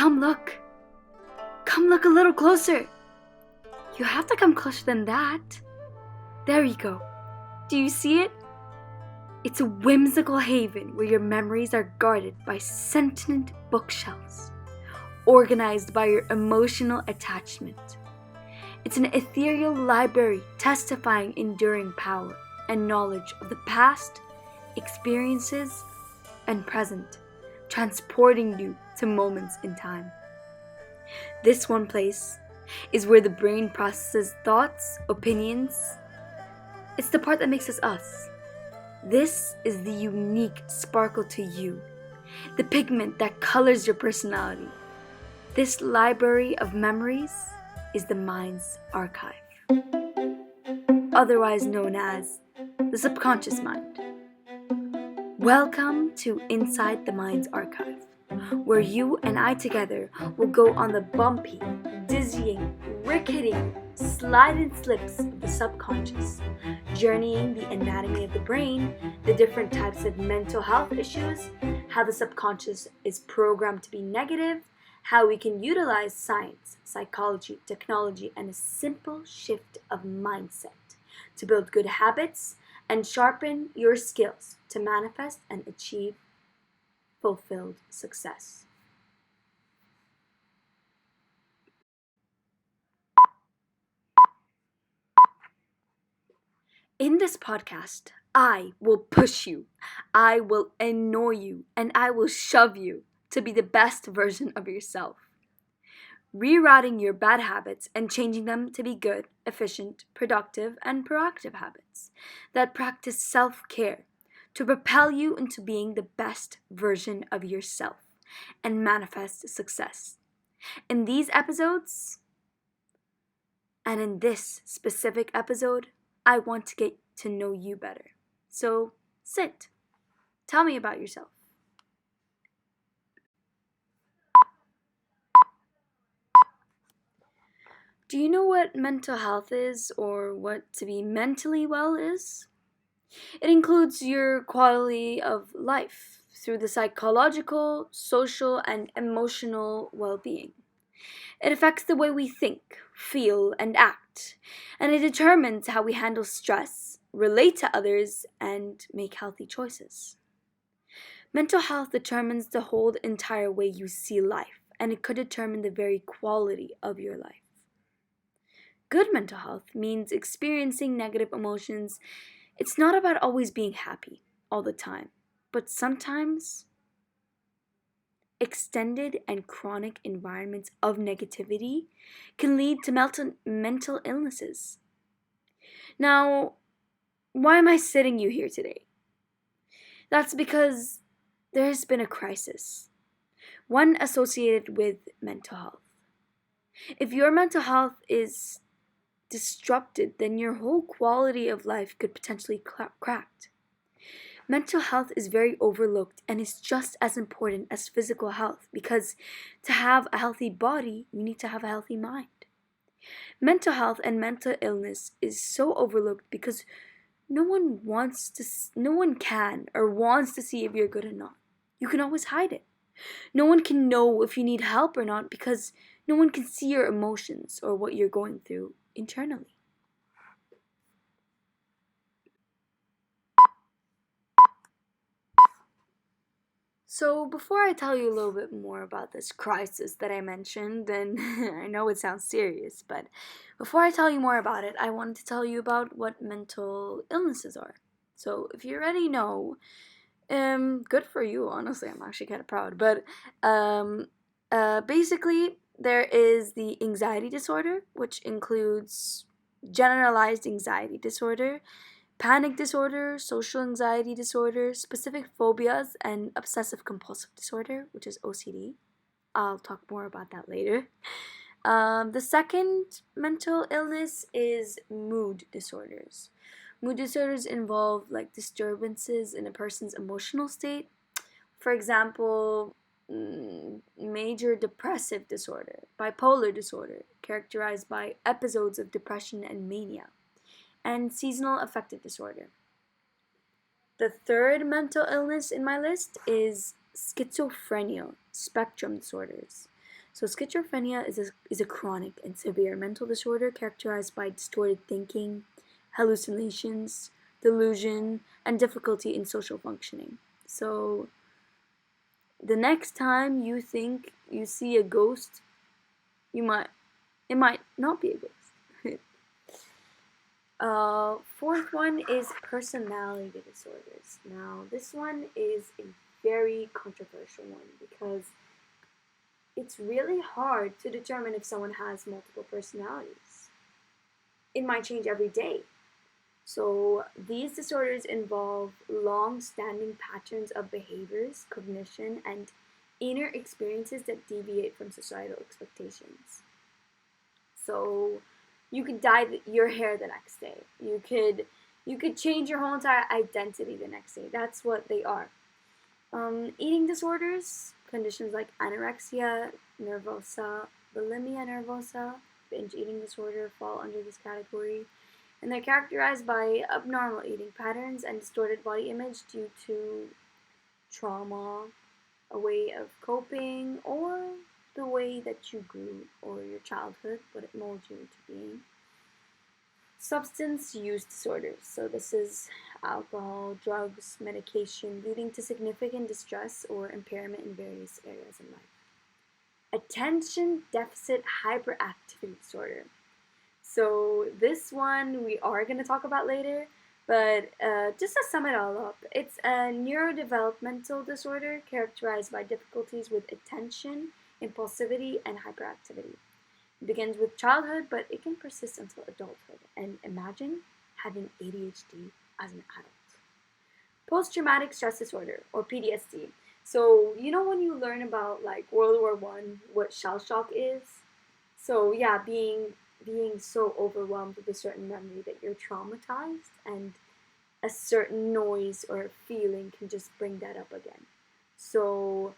Come look. Come look a little closer. You have to come closer than that. There you go. Do you see it? It's a whimsical haven where your memories are guarded by sentient bookshelves, organized by your emotional attachment. It's an ethereal library testifying enduring power and knowledge of the past, experiences, and present, transporting you to moments in time. This one place is where the brain processes thoughts, opinions. It's the part that makes us us. This is the unique sparkle to you, the pigment that colors your personality. This library of memories is the mind's archive, otherwise known as the subconscious mind. Welcome to Inside the Mind's Archive, where you and I together will go on the bumpy, dizzying, rickety slide and slips of the subconscious, journeying the anatomy of the brain, the different types of mental health issues, how the subconscious is programmed to be negative, how we can utilize science, psychology, technology, and a simple shift of mindset to build good habits and sharpen your skills to manifest and achieve fulfilled success. In this podcast, I will push you, I will annoy you, and I will shove you to be the best version of yourself. Rerouting your bad habits and changing them to be good, efficient, productive, and proactive habits that practice self-care to propel you into being the best version of yourself and manifest success. In these episodes, and in this specific episode, I want to get to know you better. So sit. Tell me about yourself. Do you know what mental health is, or what to be mentally well is? It includes your quality of life through the psychological, social, and emotional well-being. It affects the way we think, feel, and act, and it determines how we handle stress, relate to others, and make healthy choices. Mental health determines the whole entire way you see life, and it could determine the very quality of your life. Good mental health means experiencing negative emotions. It's not about always being happy all the time, but sometimes extended and chronic environments of negativity can lead to mental illnesses. Now, why am I sitting you here today? That's because there has been a crisis, one associated with mental health. If your mental health is disrupted, then your whole quality of life could potentially cracked. Mental health is very overlooked and is just as important as physical health, because to have a healthy body, you need to have a healthy mind. Mental health and mental illness is so overlooked because no one can or wants to see if you're good or not. You can always hide it. No one can know if you need help or not because no one can see your emotions or what you're going through internally. So before I tell you a little bit more about this crisis that I mentioned, and I know it sounds serious, but before I tell you more about it, I wanted to tell you about what mental illnesses are. So if you already know, good for you, honestly, I'm actually kind of proud, but basically there is the anxiety disorder, which includes generalized anxiety disorder, panic disorder, social anxiety disorder, specific phobias, and obsessive compulsive disorder, which is OCD. I'll talk more about that later. The second mental illness is mood disorders. Mood disorders involve like disturbances in a person's emotional state. For example, major depressive disorder, bipolar disorder, characterized by episodes of depression and mania, and seasonal affective disorder. The third mental illness in my list is schizophrenia, spectrum disorders. So schizophrenia is a chronic and severe mental disorder characterized by distorted thinking, hallucinations, delusion, and difficulty in social functioning. So the next time you think you see a ghost, you might it might not be a ghost. Fourth one is personality disorders. Now, this one is a very controversial one because it's really hard to determine if someone has multiple personalities. It might change every day. So, these disorders involve long standing patterns of behaviors, cognition, and inner experiences that deviate from societal expectations. So, you could dye your hair the next day. You could change your whole entire identity the next day. That's what they are. Eating disorders, conditions like anorexia nervosa, bulimia nervosa, binge eating disorder fall under this category, and they're characterized by abnormal eating patterns and distorted body image due to trauma, a way of coping, or the way that you grew or your childhood, what it molded you into being. Substance use disorders. So, this is alcohol, drugs, medication leading to significant distress or impairment in various areas of life. Attention deficit hyperactivity disorder. So, this one we are going to talk about later, but just to sum it all up, it's a neurodevelopmental disorder characterized by difficulties with attention, impulsivity, and hyperactivity. It begins with childhood, but it can persist until adulthood. And imagine having ADHD as an adult. Post traumatic stress disorder, or PTSD. So, you know when you learn about like World War One, what shell shock is? So yeah, being so overwhelmed with a certain memory that you're traumatized, and a certain noise or feeling can just bring that up again. So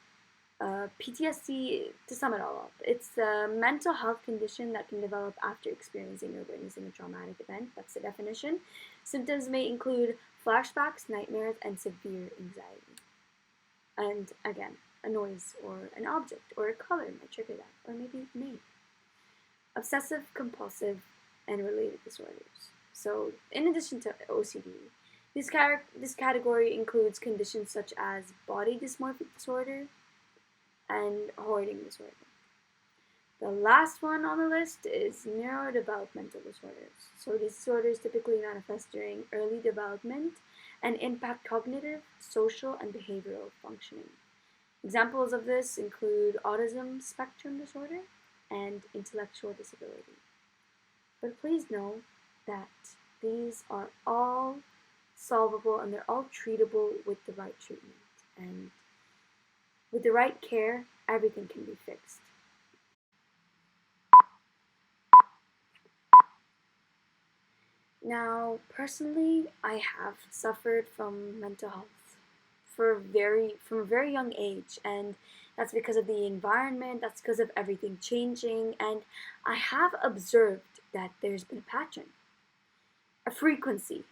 PTSD, to sum it all up, it's a mental health condition that can develop after experiencing or witnessing a traumatic event. That's the definition. Symptoms may include flashbacks, nightmares, and severe anxiety. And again, a noise or an object or a color might trigger that, or maybe a name. Obsessive compulsive and related disorders. So, in addition to OCD, this category includes conditions such as body dysmorphic disorder and hoarding disorder. The last one on the list is neurodevelopmental disorders. So, these disorders typically manifest during early development and impact cognitive, social, and behavioral functioning. Examples of this include autism spectrum disorder and intellectual disability. But please know that these are all solvable and they're all treatable with the right treatment. And with the right care, everything can be fixed. Now, personally, I have suffered from mental health from a very young age, and that's because of the environment, that's because of everything changing, and I have observed that there's been a pattern, a frequency,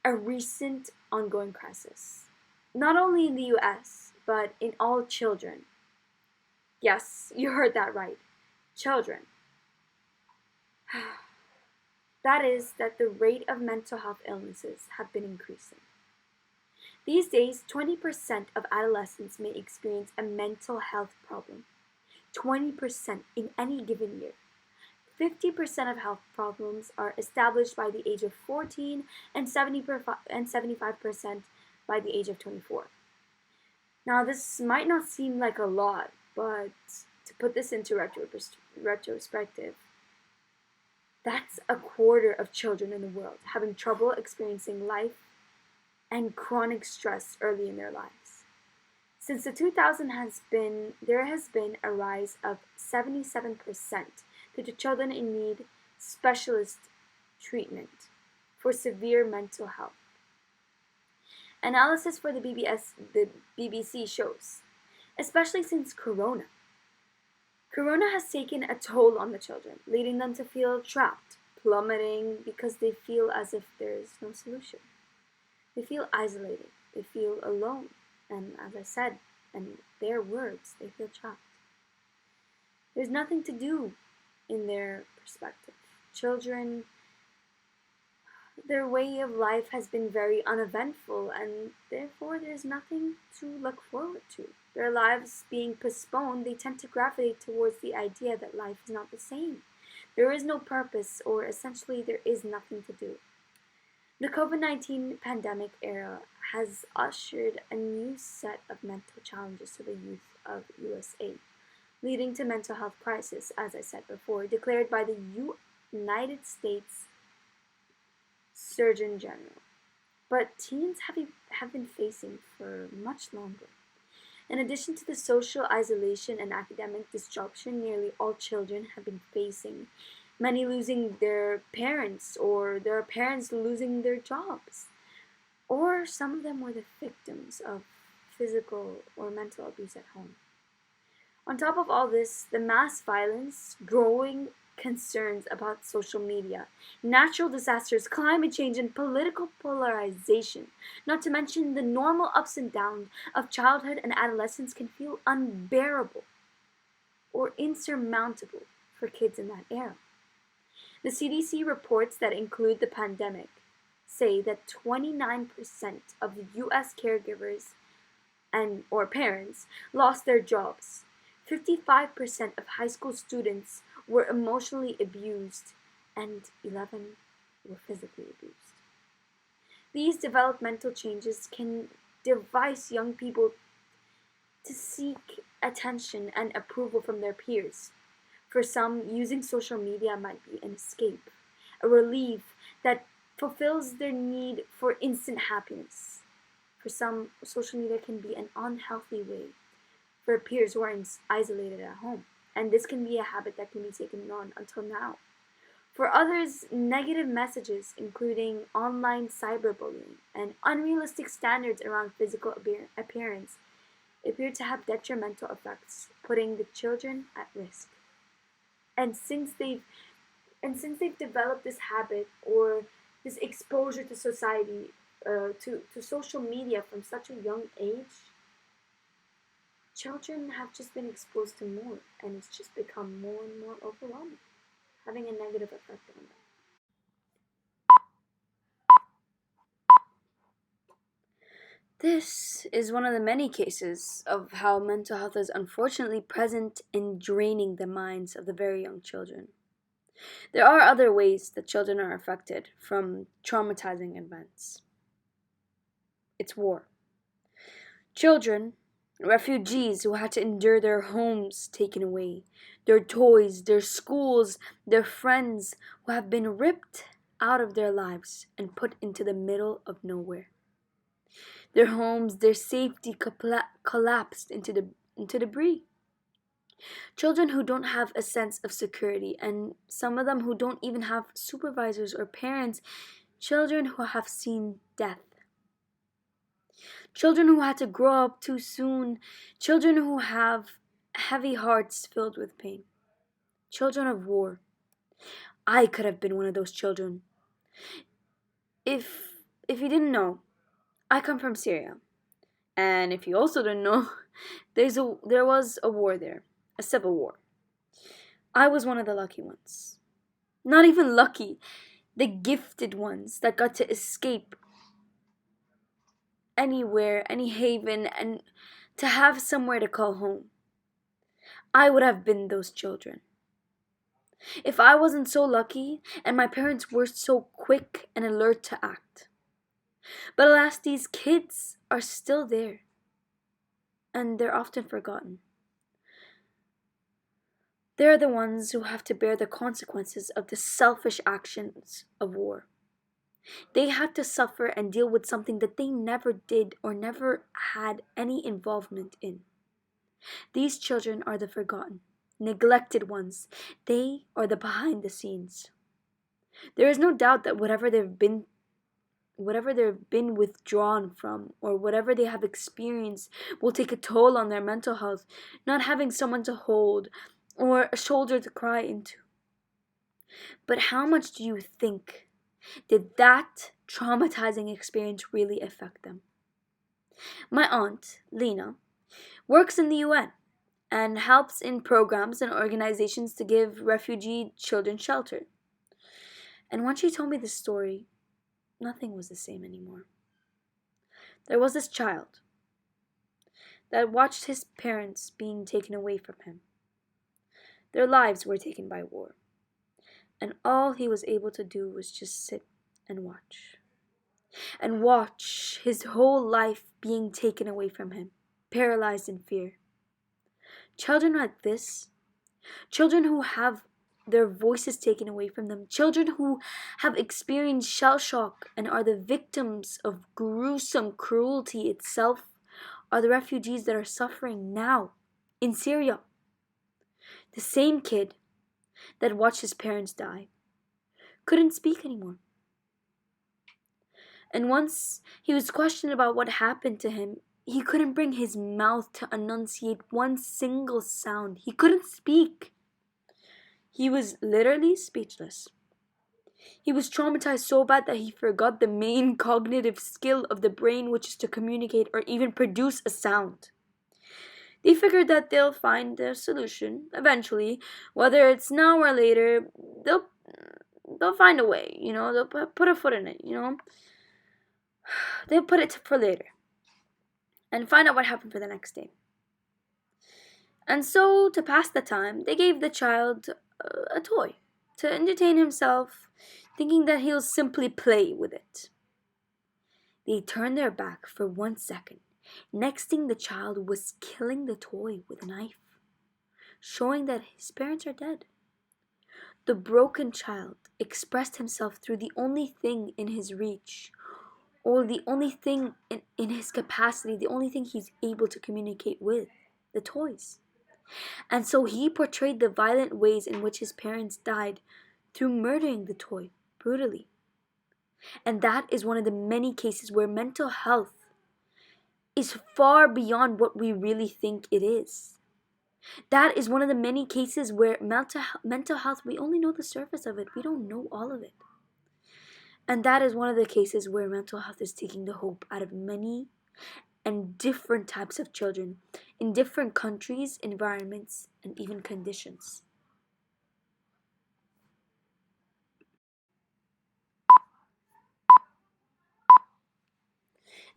a recent ongoing crisis. Not only in the US, but in all children. Yes, you heard that right. Children. That is that the rate of mental health illnesses have been increasing. These days, 20% of adolescents may experience a mental health problem. 20% in any given year. 50% of health problems are established by the age of 14 and 75% by the age of 24. Now, this might not seem like a lot, but to put this into retrospective, that's a quarter of children in the world having trouble experiencing life and chronic stress early in their lives. Since the 2000 there has been a rise of 77% to the children in need specialist treatment for severe mental health. Analysis for the BBC shows, especially since Corona. Corona has taken a toll on the children, leading them to feel trapped, plummeting because they feel as if there is no solution. They feel isolated, they feel alone, and as I said, in their words, they feel trapped. There's nothing to do in their perspective. Children, their way of life has been very uneventful, and therefore there's nothing to look forward to. Their lives being postponed, they tend to gravitate towards the idea that life is not the same. There is no purpose, or essentially, there is nothing to do. The COVID-19 pandemic era has ushered a new set of mental challenges to the youth of USA, leading to mental health crisis, as I said before, declared by the United States Surgeon General. But teens have been facing for much longer. In addition to the social isolation and academic disruption nearly all children have been facing, many losing their parents or their parents losing their jobs, or some of them were the victims of physical or mental abuse at home. On top of all this, the mass violence, growing concerns about social media, natural disasters, climate change, and political polarization, not to mention the normal ups and downs of childhood and adolescence, can feel unbearable or insurmountable for kids in that era. The CDC reports that include the pandemic say that 29% of the US caregivers and or parents lost their jobs. 55% of high school students were emotionally abused, and 11 were physically abused. These developmental changes can devise young people to seek attention and approval from their peers. For some, using social media might be an escape, a relief that fulfills their need for instant happiness. For some, social media can be an unhealthy way for peers who are isolated at home, and this can be a habit that can be taken on until now. For others, negative messages, including online cyberbullying and unrealistic standards around physical appearance, appear to have detrimental effects, putting the children at risk. And since they've developed this habit or this exposure to society, to social media from such a young age, children have just been exposed to more, and it's just become more and more overwhelming, having a negative effect on them. This is one of the many cases of how mental health is unfortunately present in draining the minds of the very young children. There are other ways that children are affected from traumatizing events. It's war. Children, refugees who had to endure their homes taken away, their toys, their schools, their friends, who have been ripped out of their lives and put into the middle of nowhere. Their homes, their safety collapsed into debris. Children who don't have a sense of security, and some of them who don't even have supervisors or parents. Children who have seen death. Children who had to grow up too soon. Children who have heavy hearts filled with pain. Children of war. I could have been one of those children. If you didn't know, I come from Syria. And if you also don't know, there was a war there, a civil war. I was one of the lucky ones. Not even lucky, the gifted ones that got to escape anywhere, any haven, and to have somewhere to call home. I would have been those children. If I wasn't so lucky and my parents were so quick and alert to act. But alas, these kids are still there, and they're often forgotten. They're the ones who have to bear the consequences of the selfish actions of war. They had to suffer and deal with something that they never did or never had any involvement in. These children are the forgotten, neglected ones. They are the behind the scenes. There is no doubt that whatever they've been withdrawn from or whatever they have experienced will take a toll on their mental health, not having someone to hold or a shoulder to cry into. But how much do you think did that traumatizing experience really affect them? My aunt, Lena, works in the UN, and helps in programs and organizations to give refugee children shelter. And when she told me this story, nothing was the same anymore. There was this child that watched his parents being taken away from him. Their lives were taken by war, and all he was able to do was just sit and watch his whole life being taken away from him, paralyzed in fear. Children like this, children who have their voices taken away from them, children who have experienced shell shock and are the victims of gruesome cruelty itself, are the refugees that are suffering now in Syria. The same kid that watched his parents die couldn't speak anymore. And once he was questioned about what happened to him, he couldn't bring his mouth to enunciate one single sound. He couldn't speak. He was literally speechless. He was traumatized so bad that he forgot the main cognitive skill of the brain, which is to communicate or even produce a sound. They figured that they'll find a solution eventually, whether it's now or later. They'll find a way, they'll put a foot in it, They'll put it for later and find out what happened for the next day. And so, to pass the time, they gave the child a toy to entertain himself, thinking that he'll simply play with it. They turned their back for 1 second. Next thing, the child was killing the toy with a knife, showing that his parents are dead. The broken child expressed himself through the only thing in his reach, or the only thing in his capacity, the only thing he's able to communicate with, the toys. And so he portrayed the violent ways in which his parents died through murdering the toy brutally. And that is one of the many cases where mental health is far beyond what we really think it is. That is one of the many cases where mental health, we only know the surface of it. We don't know all of it. And that is one of the cases where mental health is taking the hope out of many and different types of children in different countries, environments, and even conditions.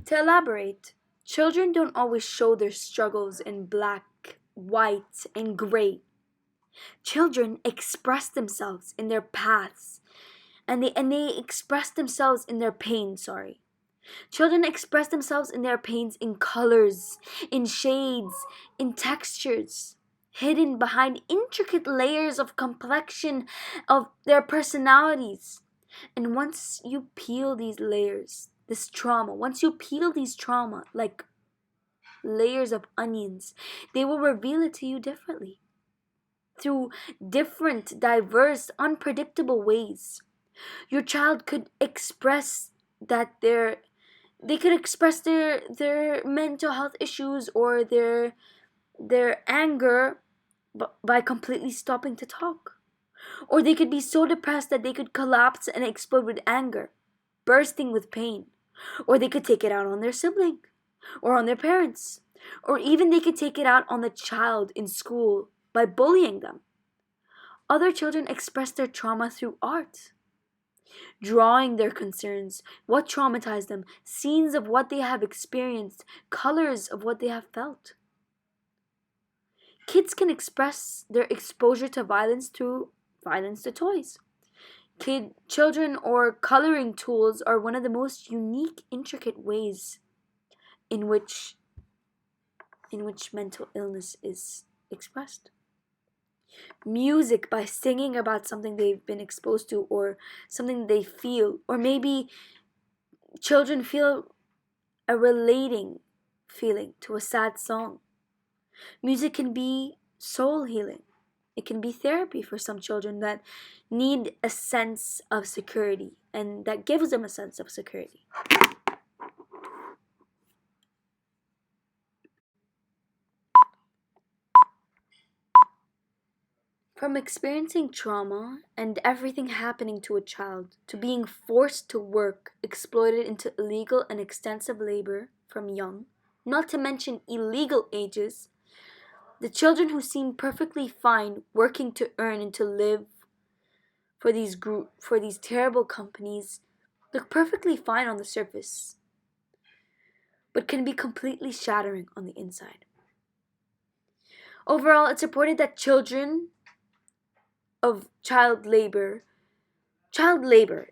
To elaborate, children don't always show their struggles in black, white, and gray. Children express themselves in their paths, and they express themselves in their pain, sorry. Children express themselves in their pains in colors, in shades, in textures, hidden behind intricate layers of complexion of their personalities. And once you peel these layers, once you peel these trauma like layers of onions, they will reveal it to you differently. Through different, diverse, unpredictable ways. Your child could express that they could express their mental health issues or their anger by completely stopping to talk. Or they could be so depressed that they could collapse and explode with anger, bursting with pain. Or they could take it out on their sibling or on their parents. Or even they could take it out on the child in school by bullying them. Other children express their trauma through art, drawing their concerns, what traumatized them, scenes of what they have experienced, colors of what they have felt. Kids can express their exposure to violence through violence to toys. Children or coloring tools are one of the most unique, intricate ways in which mental illness is expressed. Music, by singing about something they've been exposed to or something they feel, or maybe children feel a relating feeling to a sad song. Music can be soul healing. It can be therapy for some children that need a sense of security, and that gives them a sense of security. From experiencing trauma and everything happening to a child, to being forced to work, exploited into illegal and extensive labor from young, not to mention illegal ages, The children who seem perfectly fine working to earn and to live for these terrible companies look perfectly fine on the surface, but can be completely shattering on the inside. Overall, it's reported that children of child labor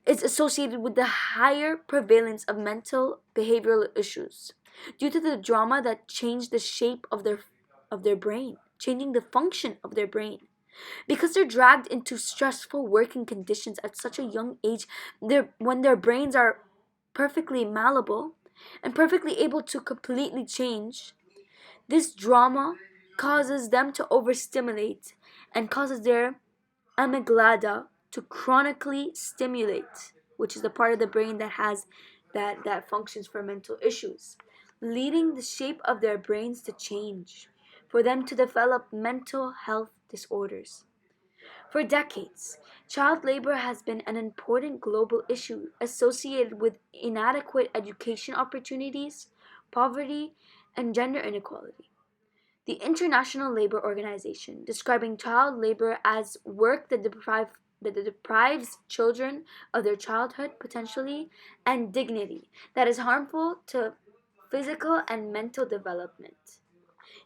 is associated with the higher prevalence of mental behavioral issues due to the drama that changed the shape of their brain, changing the function of their brain. Because they're dragged into stressful working conditions at such a young age, when their brains are perfectly malleable and perfectly able to completely change, this drama causes them to overstimulate and causes their amygdala to chronically stimulate, which is the part of the brain that functions for mental issues, leading the shape of their brains to change, for them to develop mental health disorders. For decades, child labor has been an important global issue associated with inadequate education opportunities, poverty, and gender inequality. The International Labour Organization, describing child labor as work that deprives children of their childhood potentially and dignity, that is harmful to physical and mental development.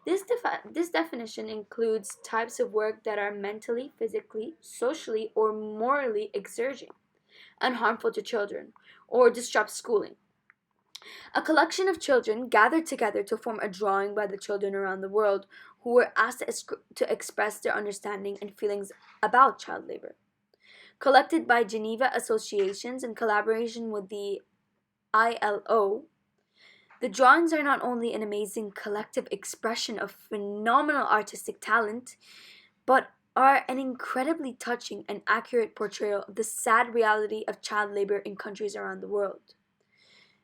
This definition includes types of work that are mentally, physically, socially, or morally exerting and harmful to children, or disrupt schooling. A collection of children gathered together to form a drawing by the children around the world who were asked to express their understanding and feelings about child labor. Collected by Geneva Associations in collaboration with the ILO, the drawings are not only an amazing collective expression of phenomenal artistic talent, but are an incredibly touching and accurate portrayal of the sad reality of child labor in countries around the world.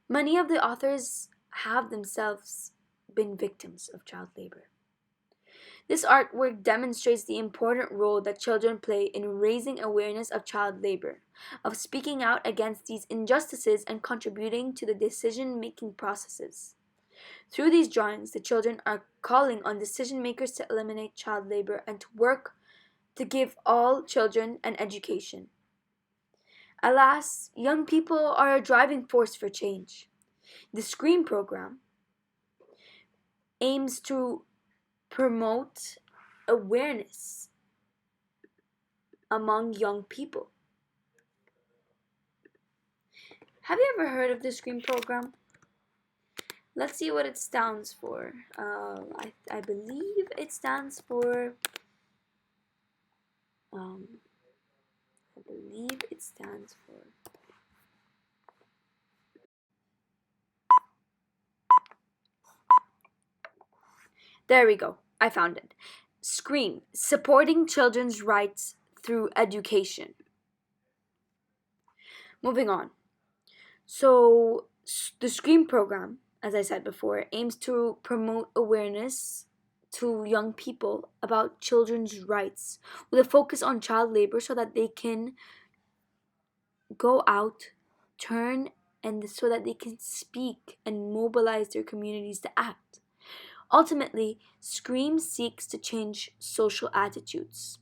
Many of the authors have themselves been victims of child labor. This artwork demonstrates the important role that children play in raising awareness of child labor, of speaking out against these injustices and contributing to the decision making processes. Through these drawings, the children are calling on decision makers to eliminate child labor and to work to give all children an education. Alas, young people are a driving force for change. The SCREAM program aims to promote awareness among young people. Have you ever heard of the SCREAM program? Let's see what it stands for. I believe it stands for. Um, I believe it stands for. There we go. I found it. SCREAM, supporting children's rights through education. Moving on. So, the SCREAM program, as I said before, aims to promote awareness to young people about children's rights with a focus on child labor so that they can go out, turn, and so that they can speak and mobilize their communities to act. Ultimately, SCREAM seeks to change social attitudes.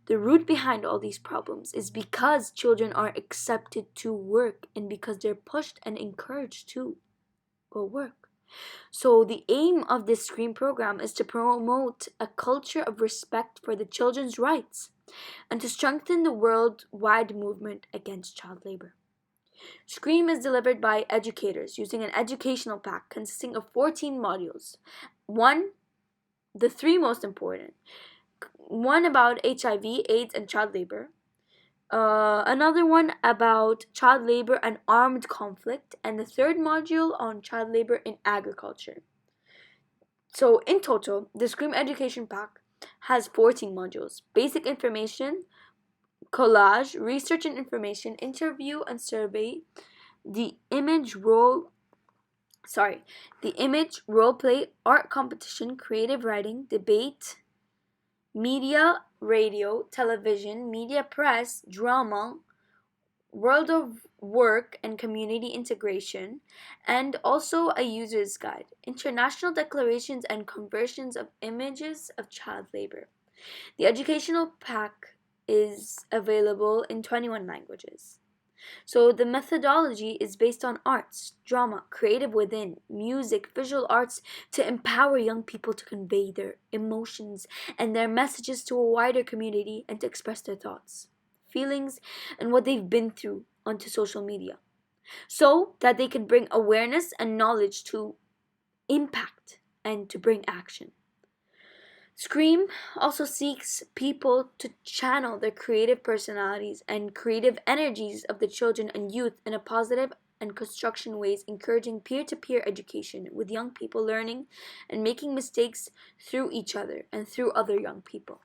The root behind all these problems is because children are accepted to work and because they're pushed and encouraged to go work. So, the aim of this SCREAM program is to promote a culture of respect for the children's rights and to strengthen the worldwide movement against child labor. SCREAM is delivered by educators using an educational pack consisting of 14 modules. The three most important. One about HIV, AIDS, and child labor. Another one about child labor and armed conflict. And the third module on child labor in agriculture. So in total, the SCREAM Education Pack has 14 modules. Basic information, collage, research and information, interview and survey, the image role play, art competition, creative writing, debate, media, radio, television, media press, drama, world of work and community integration, and also a user's guide, international declarations and conversions of images of child labor. The educational pack is available in 21 languages. So the methodology is based on arts, drama, creative within, music, visual arts to empower young people to convey their emotions and their messages to a wider community and to express their thoughts, feelings, and what they've been through onto social media so that they can bring awareness and knowledge to impact and to bring action. Scream also seeks people to channel their creative personalities and creative energies of the children and youth in a positive and construction ways, encouraging peer-to-peer education with young people learning and making mistakes through each other and through other young people.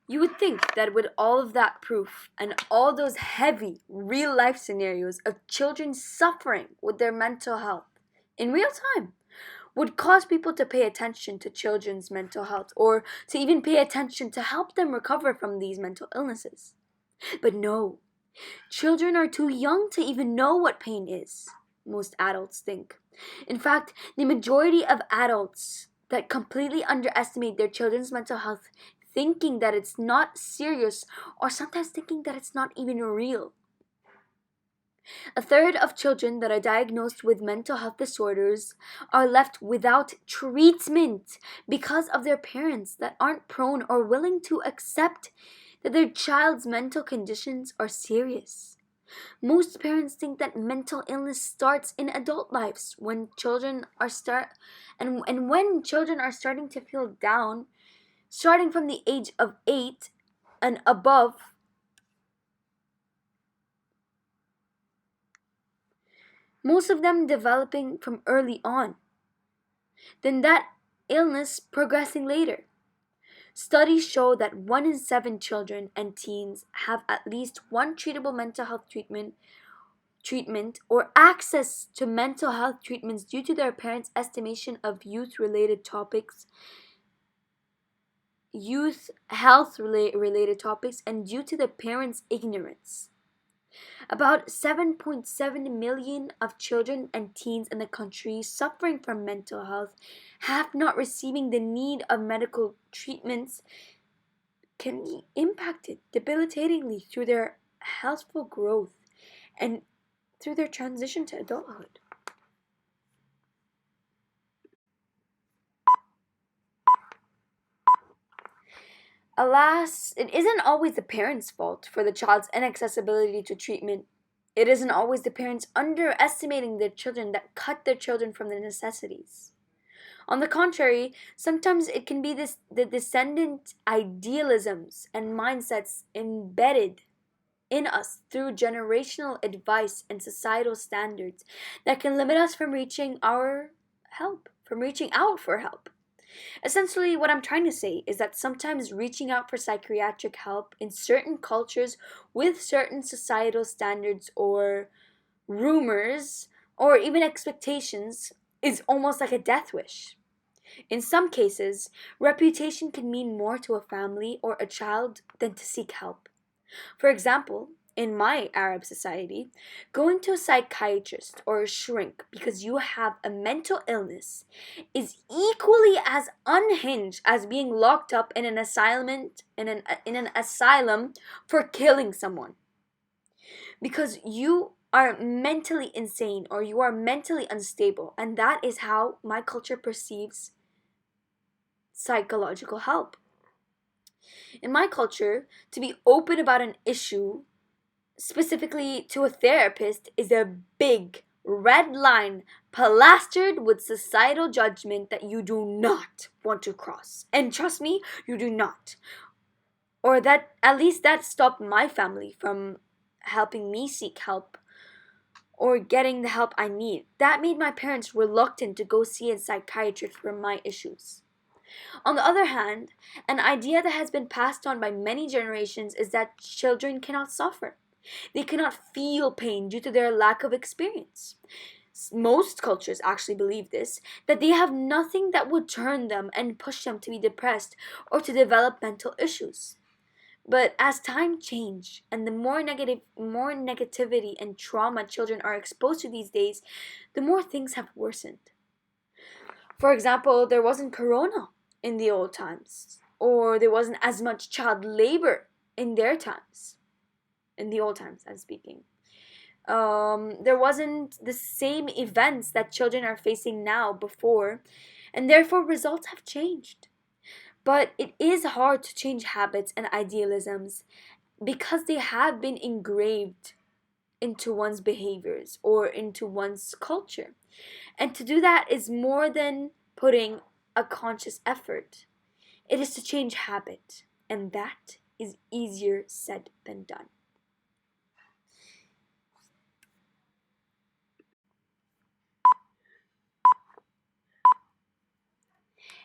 You would think that with all of that proof and all those heavy real life scenarios of children suffering with their mental health in real time would cause people to pay attention to children's mental health or to even pay attention to help them recover from these mental illnesses. But no, children are too young to even know what pain is, most adults think. In fact, the majority of adults that completely underestimate their children's mental health, thinking that it's not serious or sometimes thinking that it's not even real. A third of children that are diagnosed with mental health disorders are left without treatment because of their parents that aren't prone or willing to accept that their child's mental conditions are serious. Most parents think that mental illness starts in adult lives when children are when children are starting to feel down, starting from the age of 8 and above. Most of them developing from early on, then that illness progressing later. Studies show that 1 in 7 children and teens have at least one treatable mental health treatment or access to mental health treatments due to their parents' estimation of youth health related topics and due to the parents' ignorance. About 7.7 million of children and teens in the country suffering from mental health have not receiving the need of medical treatments can be impacted debilitatingly through their healthful growth and through their transition to adulthood. Alas, it isn't always the parents' fault for the child's inaccessibility to treatment. It isn't always the parents underestimating their children that cut their children from the necessities. On the contrary, sometimes it can be the descendant idealisms and mindsets embedded in us through generational advice and societal standards that can limit us from reaching out for help. Essentially, what I'm trying to say is that sometimes reaching out for psychiatric help in certain cultures with certain societal standards or rumors or even expectations is almost like a death wish. In some cases, reputation can mean more to a family or a child than to seek help. For example, in my Arab society, going to a psychiatrist or a shrink because you have a mental illness is equally as unhinged as being locked up in an asylum for killing someone. Because you are mentally insane or you are mentally unstable, and that is how my culture perceives psychological help. In my culture, to be open about an issue, specifically to a therapist, is a big red line plastered with societal judgment that you do not want to cross. And trust me, you do not. Or that at least that stopped my family from helping me seek help or getting the help I need. That made my parents reluctant to go see a psychiatrist for my issues. On the other hand, an idea that has been passed on by many generations is that children cannot suffer. They cannot feel pain due to their lack of experience. most cultures actually believe this, that they have nothing that would turn them and push them to be depressed or to develop mental issues. But as time change and the more negativity and trauma children are exposed to these days, the more things have worsened. For example, there wasn't corona in the old times, or there wasn't as much child labor in their times, in the old times, I'm speaking. There wasn't the same events that children are facing now before, and therefore results have changed. But it is hard to change habits and idealisms because they have been engraved into one's behaviors or into one's culture. And to do that is more than putting a conscious effort. It is to change habit, and that is easier said than done.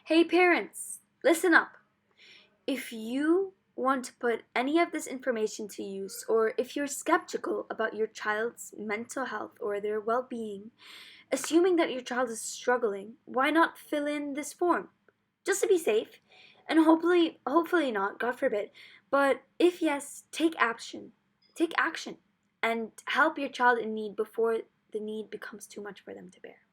Hey parents, listen up. If you want to put any of this information to use, or if you're skeptical about your child's mental health or their well being, assuming that your child is struggling, why not fill in this form? Just to be safe, and hopefully not, God forbid. But if yes, take action. Take action and help your child in need before the need becomes too much for them to bear.